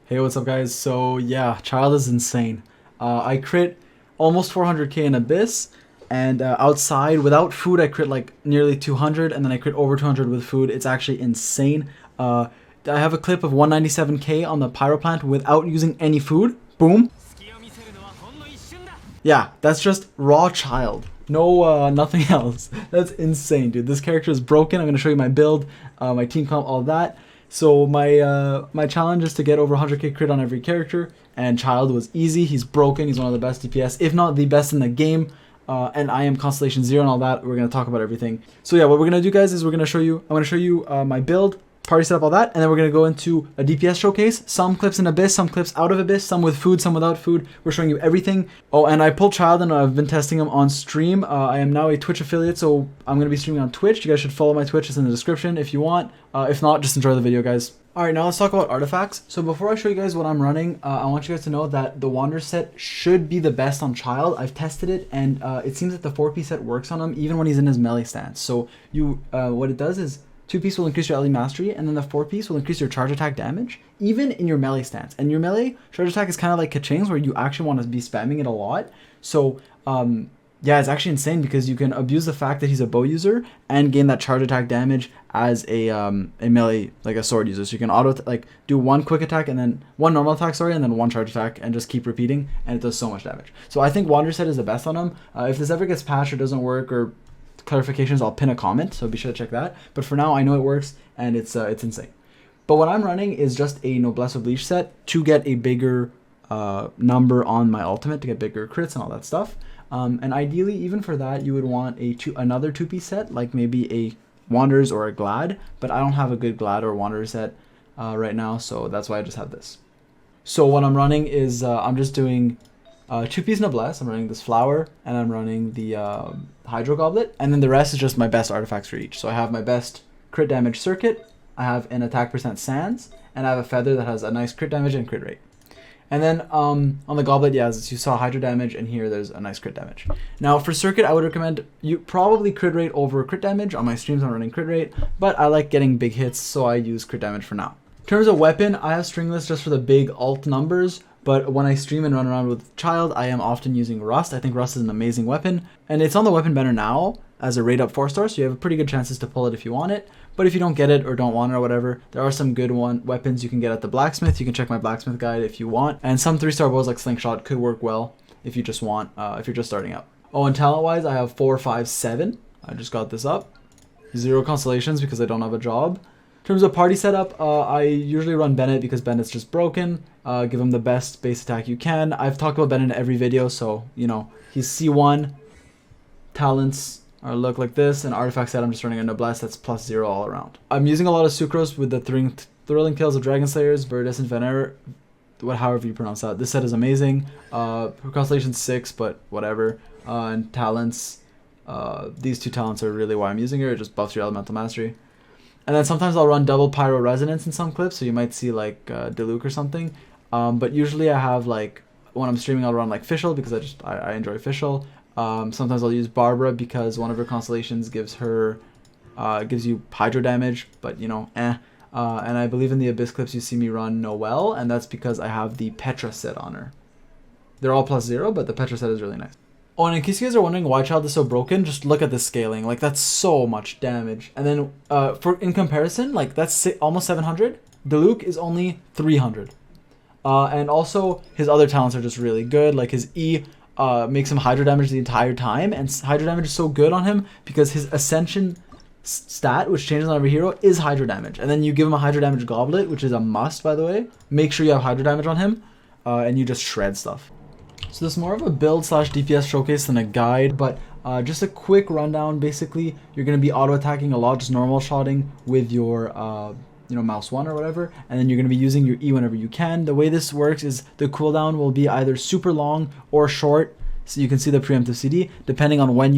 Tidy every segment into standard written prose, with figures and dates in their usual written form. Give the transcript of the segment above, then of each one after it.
Hey, what's up guys? So yeah, Childe is insane. I crit almost 400k in Abyss, and outside without food I crit like nearly 200, and then I crit over 200 with food. It's actually insane. I have a clip of 197k on the Pyro Plant without using any food. Boom. Yeah, that's just raw Childe. No, nothing else. That's insane, dude. This character is broken. I'm gonna show you my build, my team comp, all that. So my challenge is to get over 100k crit on every character, and Childe was easy. He's broken. He's one of the best DPS, if not the best in the game. And I am Constellation 0 and all that. We're gonna talk about everything. So yeah, what we're gonna do, guys, is I'm gonna show you my build, party setup, all that, and then we're gonna go into a DPS showcase. Some clips in Abyss, some clips out of Abyss, some with food, some without food. We're showing you everything. Oh, and I pulled Childe and I've been testing him on stream. I am now a Twitch affiliate, so I'm gonna be streaming on Twitch. You guys should follow my Twitch. It's in the description if you want. If not, just enjoy the video, guys. Alright, now let's talk about artifacts. So before I show you guys what I'm running, I want you guys to know that the Wander set should be the best on Childe. I've tested it, and it seems that the 4-piece set works on him even when he's in his melee stance. So what it does is 2-piece will increase your LE mastery, and then the 4-piece will increase your charge attack damage, even in your melee stance. And your melee charge attack is kind of like Kaching's, where you actually want to be spamming it a lot. So yeah, it's actually insane because you can abuse the fact that he's a bow user and gain that charge attack damage as a melee, like a sword user. So you can do one quick attack and then one normal attack, and then one charge attack, and just keep repeating, and it does so much damage. So I think Wander set is the best on him. If this ever gets patched or doesn't work, or clarifications, I'll pin a comment, so be sure to check that. But for now, I know it works, and it's insane. But what I'm running is just a Noblesse Oblige set to get a bigger number on my ultimate, to get bigger crits and all that stuff. And ideally, even for that, you would want another 2-piece set, like maybe a Wanderers or a Glad, but I don't have a good Glad or Wanderer set right now, so that's why I just have this. So what I'm running is I'm just doing 2-piece Noblesse. I'm running this Flower, and I'm running the Hydro Goblet, and then the rest is just my best artifacts for each. So I have my best crit damage Circuit, I have an attack percent Sands, and I have a Feather that has a nice crit damage and crit rate. And then on the Goblet, yeah, as you saw, Hydro damage, and here there's a nice crit damage. Now for Circuit, I would recommend you probably crit rate over crit damage. On my streams, I'm running crit rate, but I like getting big hits, so I use crit damage for now. In terms of weapon, I have Stringless just for the big alt numbers, but when I stream and run around with Childe, I am often using Rust. I think Rust is an amazing weapon, and it's on the weapon banner now as a rate up 4-star, so you have a pretty good chances to pull it if you want it. But if you don't get it or don't want it or whatever, there are some good weapons you can get at the blacksmith. You can check my blacksmith guide if you want. And some 3-star bows like Slingshot could work well if you just want, if you're just starting out. Oh, and talent-wise, I have 4, 5, 7. I just got this up. 0 constellations because I don't have a job. In terms of party setup, I usually run Bennett because Bennett's just broken. Give him the best base attack you can. I've talked about Bennett in every video, so, you know, he's C1. Talents or look like this, and artifact set I'm just running a Noblesse that's +0 all around. I'm using a lot of Sucrose with the Thrilling Tales of Dragon Slayers, Verdus, and Vener, however you pronounce that. This set is amazing. Constellation 6, but whatever. And talents, these 2 talents are really why I'm using it. It just buffs your elemental mastery. And then sometimes I'll run double Pyro Resonance in some clips, so you might see like Diluc or something. But usually I have like, when I'm streaming, I'll run like Fischl because I enjoy Fischl. Sometimes I'll use Barbara because one of her constellations gives you Hydro damage, but you know, And I believe in the Abyss clips you see me run Noelle, and that's because I have the Petra set on her. They're all +0, but the Petra set is really nice. Oh, and in case you guys are wondering why Childe is so broken, just look at the scaling. Like, that's so much damage. And then in comparison, like that's almost 700. Diluc is only 300. And also his other talents are just really good. Like his E makes him Hydro damage the entire time, and Hydro damage is so good on him because his Ascension stat, which changes on every hero, is Hydro damage. And then you give him a Hydro damage Goblet, which is a must, by the way. Make sure you have Hydro damage on him, and you just shred stuff. So this is more of a build / DPS showcase than a guide, but just a quick rundown. Basically, you're going to be auto-attacking a lot, just normal shotting with your mouse 1 or whatever, and then you're going to be using your E whenever you can. The way this works is the cooldown will be either super long or short, so you can see the preemptive CD depending on when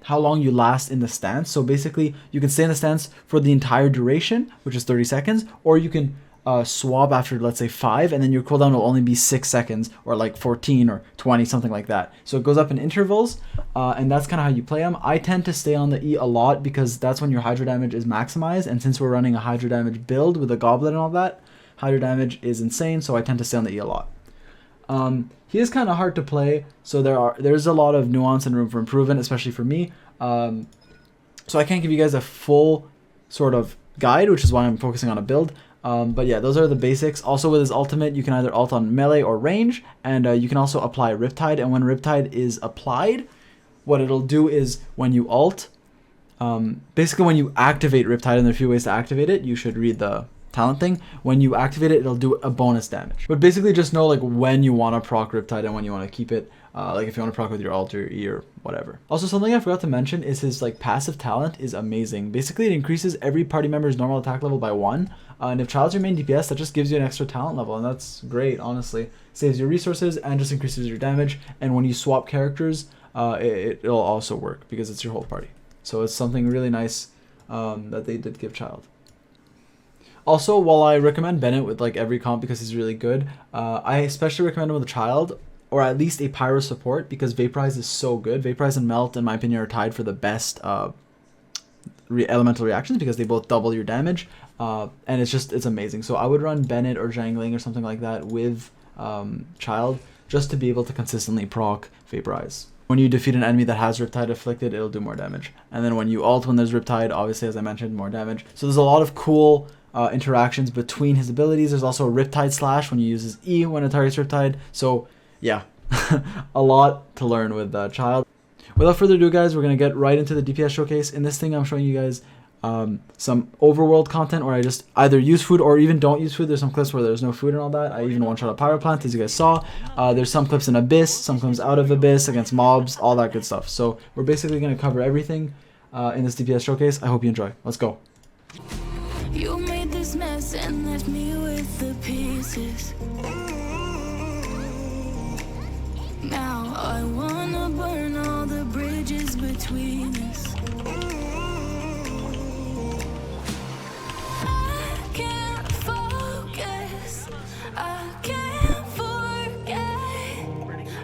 how long you last in the stance. So basically you can stay in the stance for the entire duration, which is 30 seconds, or you can swap after, let's say, 5, and then your cooldown will only be 6 seconds or like 14 or 20, something like that. So it goes up in intervals, and that's kind of how you play them. I tend to stay on the E a lot because that's when your Hydro damage is maximized, and since we're running a Hydro damage build with a Goblet and all that, hydro damage is insane, so I tend to stay on the E a lot. He is kind of hard to play, so there's a lot of nuance and room for improvement, especially for me. So I can't give you guys a full sort of guide, which is why I'm focusing on a build. But yeah, those are the basics. Also with his ultimate, you can either ult on melee or range, and you can also apply Riptide. And when Riptide is applied, what it'll do is when you ult, basically when you activate Riptide, and there are a few ways to activate it, you should read the talent thing. When you activate it, it'll do a bonus damage. But basically just know like when you want to proc Riptide and when you want to keep it. Like if you want to proc with your ult or E or whatever. Also, something I forgot to mention is his like passive talent is amazing. Basically, it increases every party member's normal attack level by 1. And if Childe's your main DPS, that just gives you an extra talent level, and that's great, honestly. Saves your resources and just increases your damage. And when you swap characters, it'll also work because it's your whole party. So it's something really nice that they did give Childe. Also, while I recommend Bennett with like every comp because he's really good, I especially recommend him with a Childe, or at least a Pyro support, because Vaporize is so good. Vaporize and Melt, in my opinion, are tied for the best elemental reactions because they both double your damage, and it's amazing. So I would run Bennett or Jangling or something like that with Childe just to be able to consistently proc Vaporize. When you defeat an enemy that has Riptide afflicted, it'll do more damage. And then when you ult when there's Riptide, obviously, as I mentioned, more damage. So there's a lot of cool interactions between his abilities. There's also a Riptide Slash when you use his E when it targets Riptide. So yeah, a lot to learn with Childe. Without further ado, guys, we're going to get right into the DPS showcase. In this thing, I'm showing you guys some overworld content where I just either use food or even don't use food. There's some clips where there's no food and all that. I even one-shot a Pyro Plant, as you guys saw. There's some clips in Abyss, some clips out of Abyss against mobs, all that good stuff. So we're basically going to cover everything in this DPS showcase. I hope you enjoy. Let's go. You made this mess and left me with the pieces. Now I wanna burn all the bridges between us. I can't focus, I can't forget.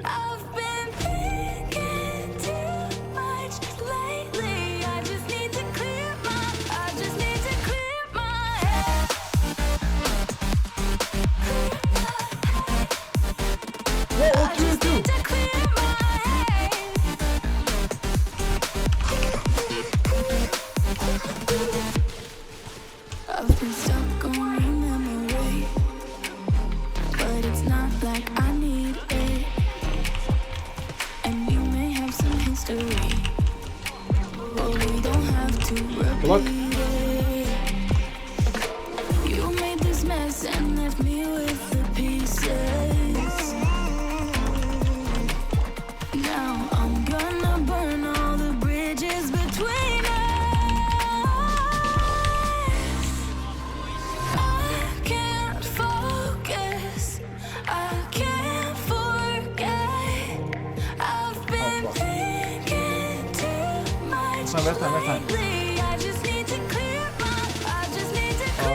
I've been thinking too much lately. I just need to clear my head. I just need to clear my head. I've been stuck on your memory, but it's not like I need it. And you may have some history, but we don't have to repeat it. You made this mess and left me with the pieces. Now I'm gonna burn all the bridges between us. I can't focus, I can't forget. I've been thinking too much lately. I just need to clear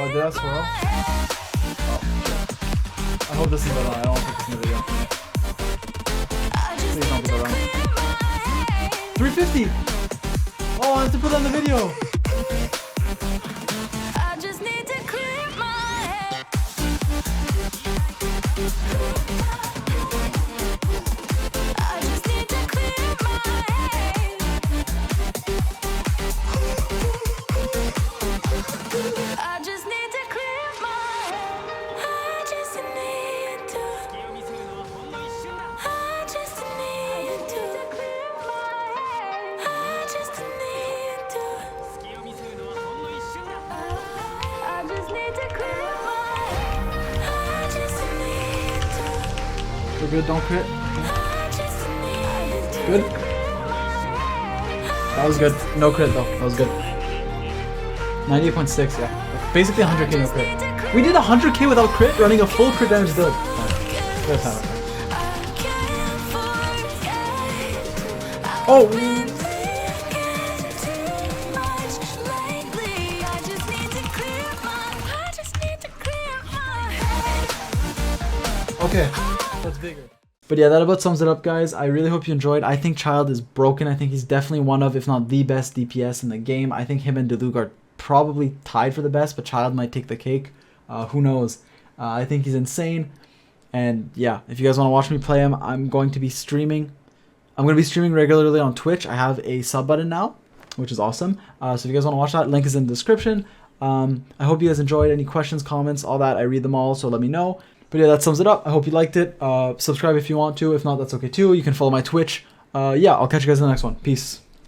Did I swirl? I hope this is better. I don't want to put this in the video. Please don't be better. 350! Oh, I have to put that in the video! I just need to clear my head. I just need to clear my head. I just need to clear my head. I just need to. I just need to clear my head. I just need to. I just need to clear my head. I just need to. We're good, don't crit. I just need to. Good? That was good. No crit though. That was good. 98.6, yeah. Basically 100k no crit. We did 100k without crit, running a full crit damage build. Good time. Oh! Okay, that's bigger. But yeah, that about sums it up, guys. I really hope you enjoyed. I think Childe is broken. I think he's definitely one of, if not the best DPS in the game. I think him and Delug are probably tied for the best, but Childe might take the cake. Who knows? I think he's insane. And yeah, if you guys want to watch me play him, I'm going to be streaming. I'm going to be streaming regularly on Twitch. I have a sub button now, which is awesome. So if you guys want to watch that, link is in the description. I hope you guys enjoyed. Any questions, comments, all that, I read them all, so let me know. But yeah, that sums it up. I hope you liked it. Subscribe if you want to. If not, that's okay too. You can follow my Twitch. Yeah, I'll catch you guys in the next one. Peace.